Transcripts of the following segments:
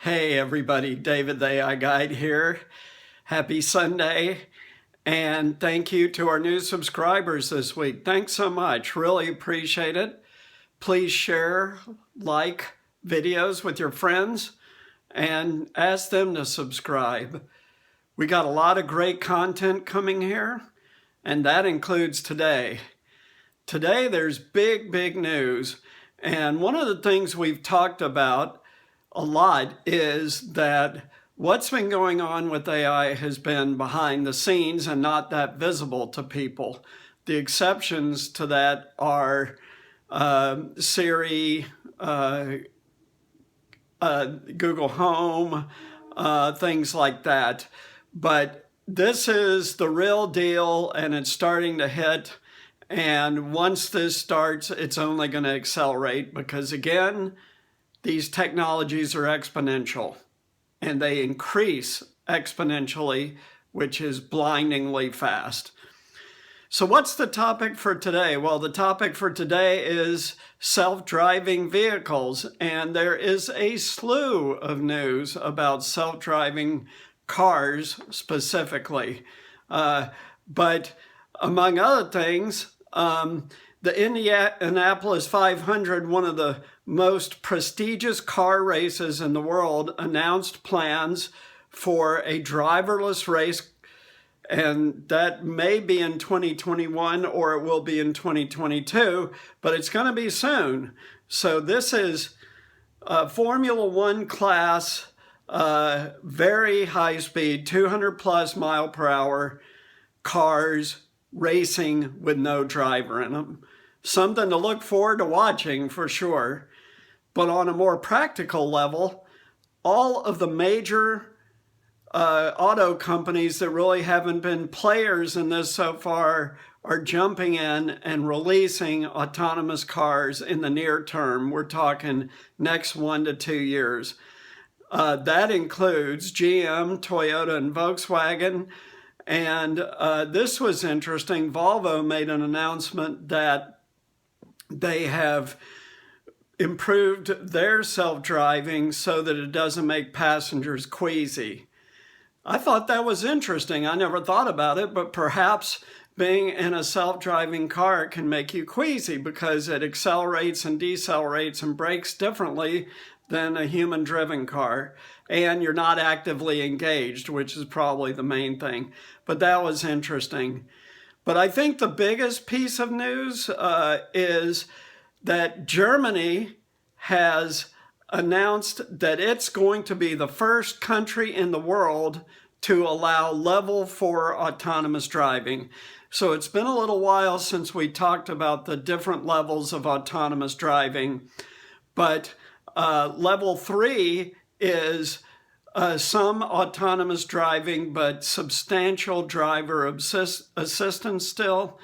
Hey everybody, David the AI Guide here. Happy Sunday, and thank you to our new subscribers this week. Thanks so much, really appreciate it. Please share, like videos with your friends, and ask them to subscribe. We got a lot of great content coming here, and that includes today. Today there's big news, and one of the things we've talked about a lot is that what's been going on with AI has been behind the scenes and not that visible to people. The exceptions to that are Siri, Google Home, things like that. But this is the real deal, and it's starting to hit. And once this starts, it's only going to accelerate because, again, these technologies are exponential, and they increase exponentially, which is blindingly fast. So what's the topic for today? Well, the topic for today is self-driving vehicles, and there is a slew of news about self-driving cars specifically. But among other things, the Indianapolis 500, one of the most prestigious car races in the world, announced plans for a driverless race, and that may be in 2021 or it will be in 2022, but it's going to be soon. So this is Formula One class, very high speed, 200 plus mile per hour cars racing with no driver in them. Something to look forward to watching for sure. But on a more practical level, all of the major auto companies that really haven't been players in this so far are jumping in and releasing autonomous cars in the near term. We're talking next 1 to 2 years. That includes GM, Toyota, and Volkswagen. And this was interesting. Volvo made an announcement that they have improved their self-driving so that it doesn't make passengers queasy. I thought that was interesting. I never thought about it, but perhaps being in a self-driving car can make you queasy because it accelerates and decelerates and brakes differently than a human-driven car, and you're not actively engaged, which is probably the main thing. But that was interesting. But I think the biggest piece of news is that Germany has announced that it's going to be the first country in the world to allow level 4 autonomous driving. So it's been a little while since we talked about the different levels of autonomous driving, but level 3 is some autonomous driving, but substantial driver assistance still.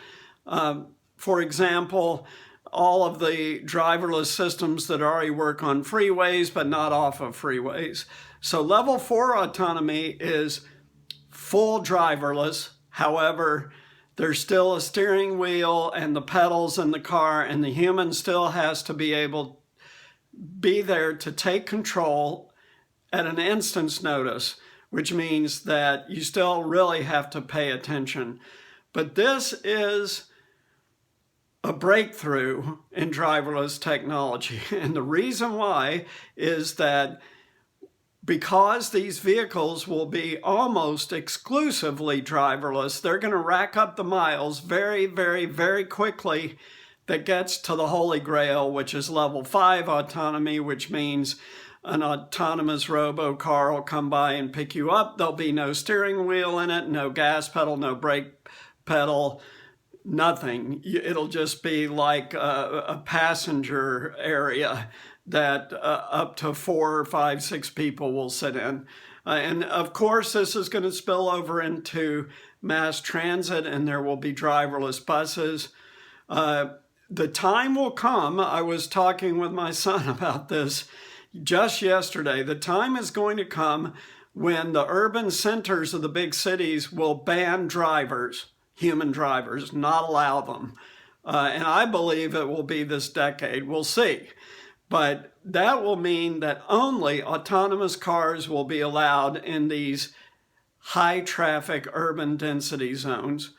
For example, all of the driverless systems that already work on freeways, but not off of freeways. So level 4 autonomy is full driverless. However, there's still a steering wheel and the pedals in the car, and the human still has to be able be there to take control at an instant's notice, which means that you still really have to pay attention. But this is a breakthrough in driverless technology. And the reason why is that because these vehicles will be almost exclusively driverless, they're going to rack up the miles very quickly. That gets to the holy grail, which is level 5 autonomy, which means an autonomous robo-car will come by and pick you up. There'll be no steering wheel in it, no gas pedal, no brake pedal, nothing. It'll just be like a passenger area that up to 4, 5, 6 people will sit in. And of course, this is going to spill over into mass transit, and there will be driverless buses. The time will come, I was talking with my son about this just yesterday, the time is going to come when the urban centers of the big cities will ban drivers, human drivers, not allow them. And I believe it will be this decade. We'll see. But that will mean that only autonomous cars will be allowed in these high traffic urban density zones.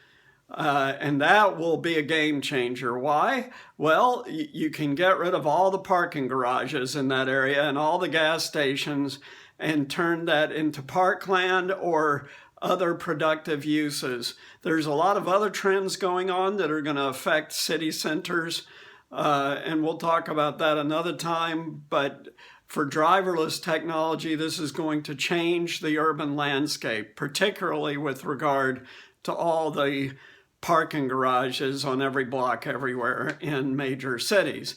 And that will be a game changer. Why? Well, you can get rid of all the parking garages in that area and all the gas stations and turn that into parkland or other productive uses. There's a lot of other trends going on that are going to affect city centers, and we'll talk about that another time. But for driverless technology, this is going to change the urban landscape, particularly with regard to all the parking garages on every block everywhere in major cities.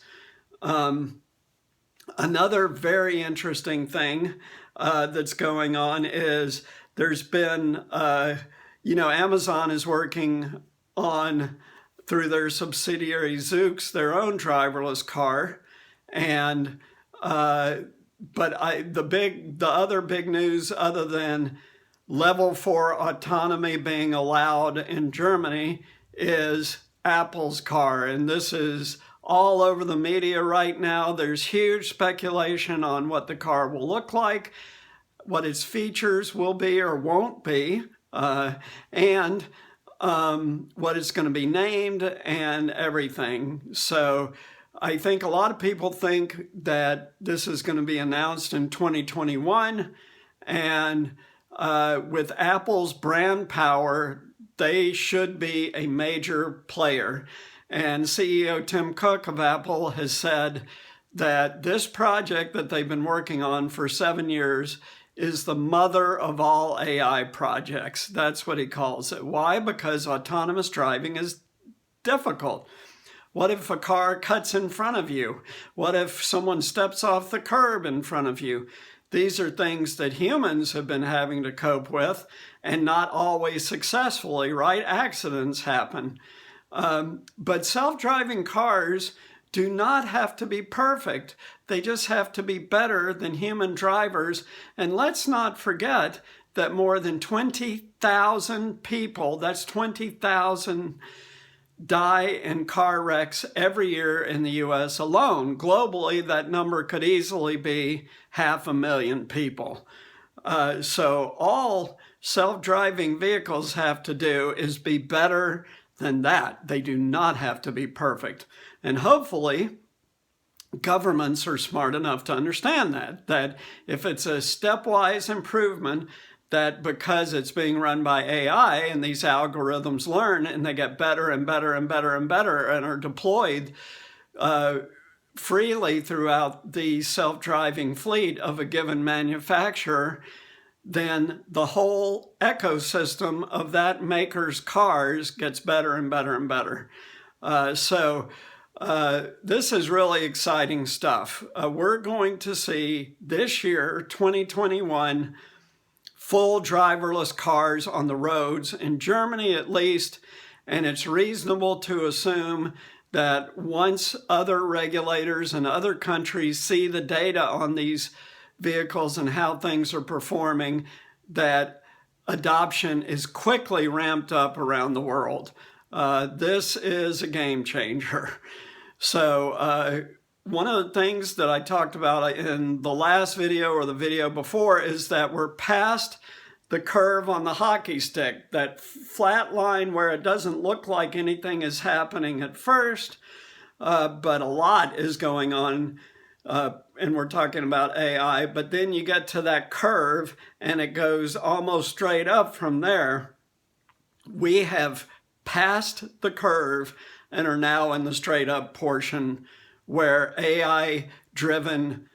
Another very interesting thing that's going on is there's been, Amazon is working on, through their subsidiary Zoox, their own driverless car. And the other big news, other than Level 4 autonomy being allowed in Germany, is Apple's car. And this is all over the media right now. There's huge speculation on what the car will look like, what its features will be or won't be, and what it's going to be named and everything. So I think a lot of people think that this is going to be announced in 2021. And with Apple's brand power, they should be a major player. And CEO Tim Cook of Apple has said that this project that they've been working on for 7 years is the mother of all AI projects. That's what he calls it. Why? Because autonomous driving is difficult. What if a car cuts in front of you? What if someone steps off the curb in front of you? These are things that humans have been having to cope with, and not always successfully, right? Accidents happen. But self-driving cars do not have to be perfect. They just have to be better than human drivers. And let's not forget that more than 20,000 people, that's 20,000, die in car wrecks every year in the US alone. Globally, that number could easily be 500,000 people. So all self-driving vehicles have to do is be better than that. They do not have to be perfect. And hopefully, governments are smart enough to understand that if it's a stepwise improvement, that because it's being run by AI and these algorithms learn and they get better and better and better and better and are deployed freely throughout the self-driving fleet of a given manufacturer, then the whole ecosystem of that maker's cars gets better and better and better. This is really exciting stuff. We're going to see this year, 2021, full driverless cars on the roads, in Germany at least, and it's reasonable to assume that once other regulators in other countries see the data on these vehicles and how things are performing, that adoption is quickly ramped up around the world. This is a game changer. So one of the things that I talked about in the last video or the video before is that we're past the curve on the hockey stick, that flat line where it doesn't look like anything is happening at first, but a lot is going on, and we're talking about AI, but then you get to that curve and it goes almost straight up from there. We have passed the curve and are now in the straight up portion where AI-driven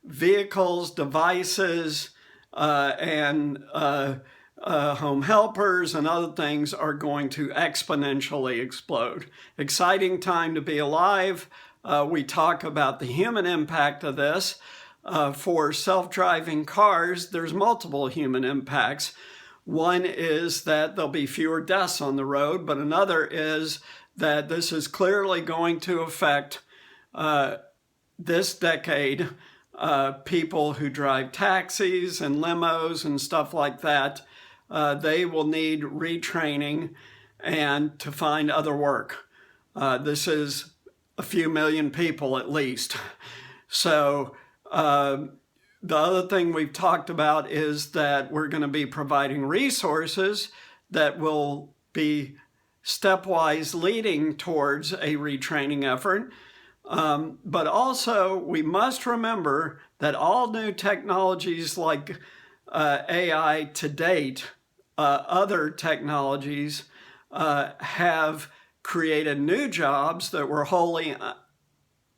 vehicles, devices, and home helpers and other things are going to exponentially explode. Exciting time to be alive. We talk about the human impact of this. For self-driving cars, there's multiple human impacts. One is that there'll be fewer deaths on the road, but another is that this is clearly going to affect this decade people who drive taxis and limos and stuff like that. They will need retraining and to find other work. This is a few million people at least. So the other thing we've talked about is that we're going to be providing resources that will be stepwise leading towards a retraining effort. But also, we must remember that all new technologies like AI to date, other technologies have created new jobs that were wholly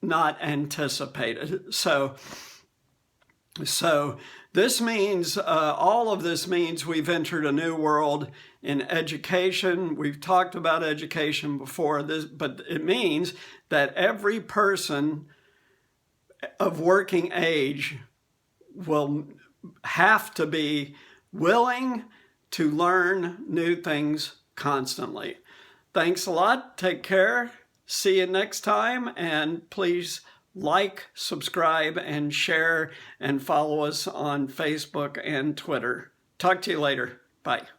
not anticipated. So this means, all of this means we've entered a new world in education. We've talked about education before, but it means that every person of working age will have to be willing to learn new things constantly. Thanks a lot. Take care. See you next time. And please like, subscribe, and share, and follow us on Facebook and Twitter. Talk to you later. Bye.